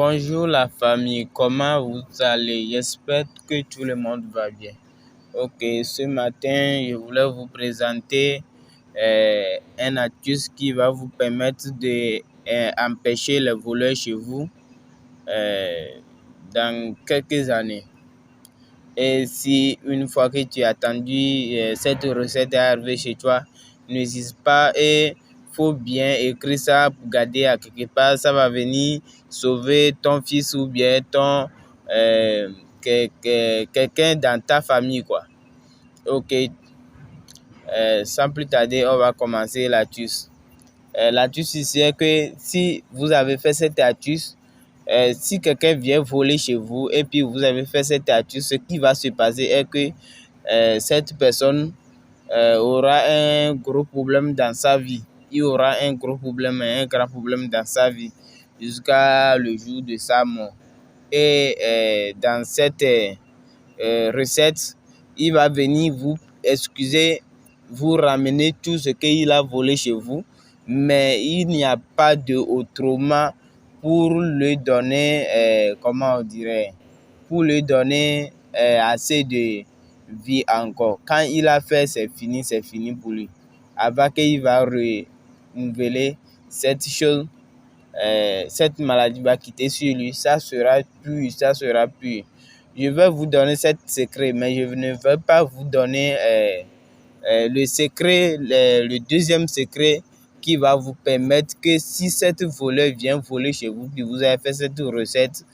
Bonjour la famille, comment vous allez? J'espère que tout le monde va bien. Ok, ce matin, je voulais vous présenter un astuce qui va vous permettre de empêcher les voleurs chez vous euh, dans quelques années. Et si une fois que tu as attendu cette recette est arrivée chez toi, n'hésite pas et faut bien écrire ça pour garder à quelque part. Ça va venir sauver ton fils ou bien ton quelqu'un dans ta famille, quoi. Ok, sans plus tarder, on va commencer l'astuce. L'astuce ici est que si vous avez fait cette astuce, si quelqu'un vient voler chez vous et puis vous avez fait cette astuce, ce qui va se passer est que cette personne aura un gros problème dans sa vie. Il aura un gros problème, un grand problème dans sa vie jusqu'à le jour de sa mort. Et dans cette recette, il va venir vous excuser, vous ramener tout ce qu'il a volé chez vous, mais il n'y a pas d'autrement pour lui donner, comment on dirait, pour lui donner assez de vie encore. Quand il a fait, c'est fini pour lui. Avant qu'il va renouveler cette chose, cette maladie va quitter sur lui, ça sera plus. Je vais vous donner cet secret, mais je ne vais pas vous donner le secret, le deuxième secret qui va vous permettre que si cette voleur vient voler chez vous, puis vous avez fait cette recette,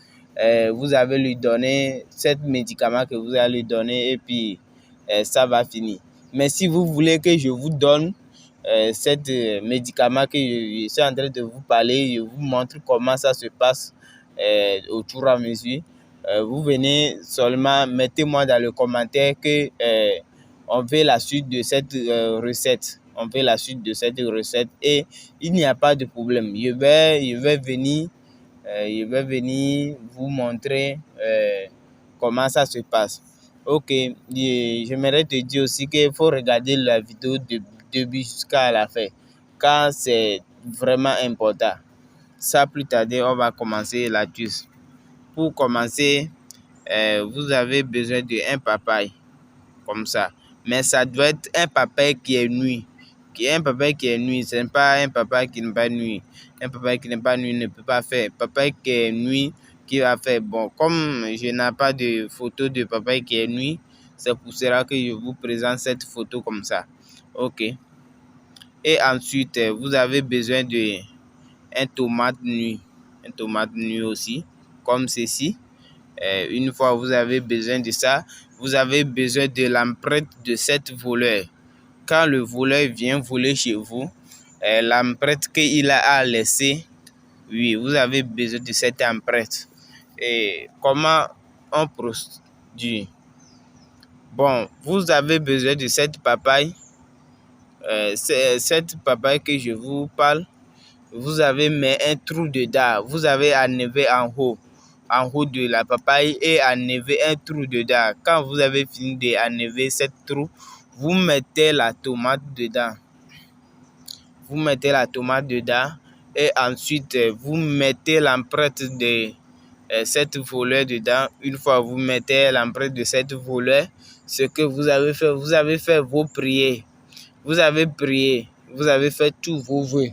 vous avez lui donné cet médicament que vous allez lui donner et puis ça va finir. Mais si vous voulez que je vous donne cet médicament que je suis en train de vous parler, je vous montre comment ça se passe au fur et à mesure. Vous venez seulement, mettez-moi dans le commentaire que on veut la suite de cette recette. On veut la suite de cette recette et il n'y a pas de problème. Je vais venir vous montrer comment ça se passe. Ok, j'aimerais te dire aussi qu'il faut regarder la vidéo de début jusqu'à la fin, car c'est vraiment important. Sans plus tarder, on va commencer l'astuce. Pour commencer, vous avez besoin d'un papaye, comme ça. Mais ça doit être un papaye qui est nuit. Un papaye qui est nuit, ce n'est pas un papaye qui n'est pas nuit. Un papaye qui n'est pas nuit ne peut pas faire. Papaye qui est nuit, qui va faire. Bon, comme je n'ai pas de photo de papaye qui est nuit, c'est pour cela que je vous présente cette photo comme ça. Ok. Et ensuite, vous avez besoin d'un tomate nuit. Un tomate nuit aussi, comme ceci. Une fois vous avez besoin de ça, vous avez besoin de l'empreinte de cette voleur. Quand le voleur vient voler chez vous, l'empreinte qu'il a laissée, oui, vous avez besoin de cette empreinte. Et comment on procède? Bon, vous avez besoin de cette papaye. Cette papaye que je vous parle, vous avez mis un trou dedans. Vous avez enlevé en haut de la papaye et enlever un trou dedans. Quand vous avez fini d'enlever cette trou, vous mettez la tomate dedans. Vous mettez la tomate dedans et ensuite vous mettez l'empreinte de cette voleur dedans. Une fois vous mettez l'empreinte de cette voleur, ce que vous avez fait vos prières. Vous avez prié, vous avez fait tous vos vœux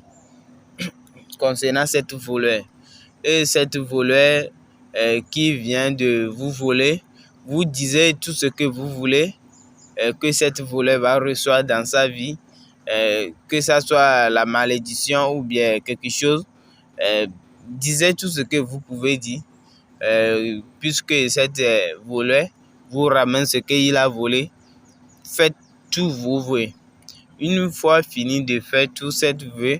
concernant cette voleur. Et cette voleur qui vient de vous voler, vous disiez tout ce que vous voulez que cette voleur va recevoir dans sa vie, que ça soit la malédiction ou bien quelque chose. Disez tout ce que vous pouvez dire, puisque cette voleur vous ramène ce qu'il a volé. Faites tous vos vœux. Une fois fini de faire tout cette vœux,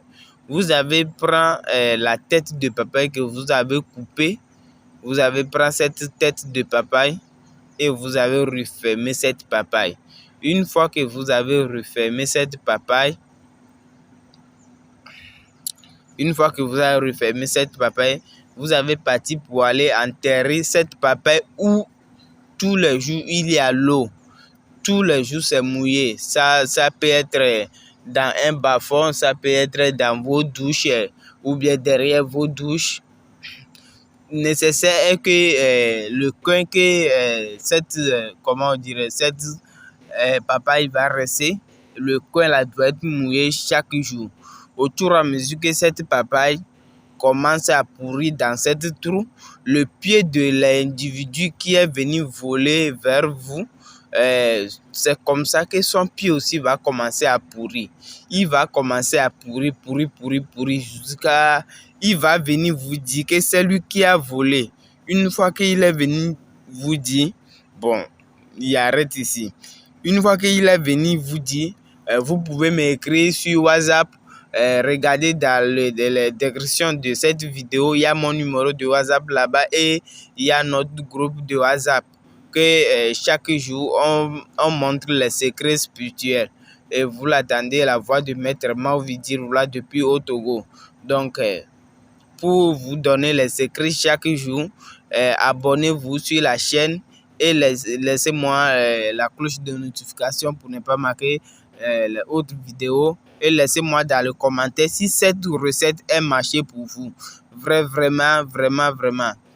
vous avez pris la tête de papaye que vous avez coupée. Vous avez pris cette tête de papaye et vous avez refermé cette papaye. Une fois que vous avez refermé cette papaye, vous avez parti pour aller enterrer cette papaye où tous les jours il y a l'eau. Tous les jours c'est mouillé. Ça peut être dans un bas-fond, ça peut être dans vos douches ou bien derrière vos douches. nécessaire est que le coin que cette papaye va rester, le coin là doit être mouillé chaque jour. Au fur et à mesure que cette papaye commence à pourrir dans cette trou, le pied de l'individu qui est venu voler vers vous, c'est comme ça que son pied aussi va commencer à pourrir. Il va commencer à pourrir jusqu'à... Il va venir vous dire que c'est lui qui a volé. Une fois qu'il est venu vous dire, bon, il arrête ici. Une fois qu'il est venu vous dire, vous pouvez m'écrire sur WhatsApp. Regardez dans la description de cette vidéo, il y a mon numéro de WhatsApp là-bas et il y a notre groupe de WhatsApp que chaque jour on montre les secrets spirituels. Et vous l'attendez, la voix de Maître Maovi Diroula depuis au Togo. Donc, pour vous donner les secrets chaque jour, abonnez-vous sur la chaîne et laissez-moi la cloche de notification pour ne pas manquer les autres vidéos. Et laissez-moi dans le commentaire si cette recette est marché pour vous. Vraiment.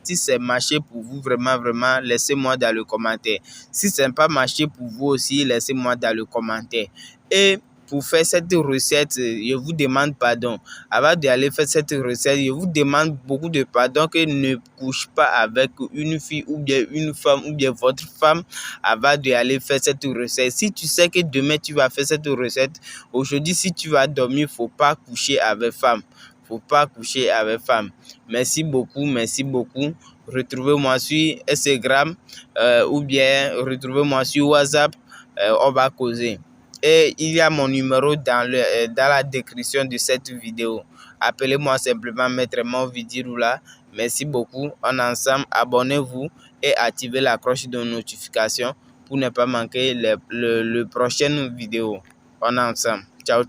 Si c'est marché pour vous, vraiment, laissez-moi dans le commentaire. Si ce n'est pas marché pour vous aussi, laissez-moi dans le commentaire. Et pour faire cette recette, je vous demande pardon. Avant d'aller faire cette recette, je vous demande beaucoup de pardon que ne couche pas avec une fille ou bien une femme ou bien votre femme avant d'aller faire cette recette. Si tu sais que demain tu vas faire cette recette, aujourd'hui si tu vas dormir, faut pas coucher avec femme. Faut pas coucher avec femme. Merci beaucoup. Retrouvez-moi sur Instagram ou bien retrouvez-moi sur WhatsApp. On va causer. Et il y a mon numéro dans la description de cette vidéo. Appelez-moi simplement Maître Maovi Diroula. Merci beaucoup. On est ensemble. Abonnez-vous et activez la cloche de notification pour ne pas manquer le prochaine vidéo. On est ensemble. Ciao.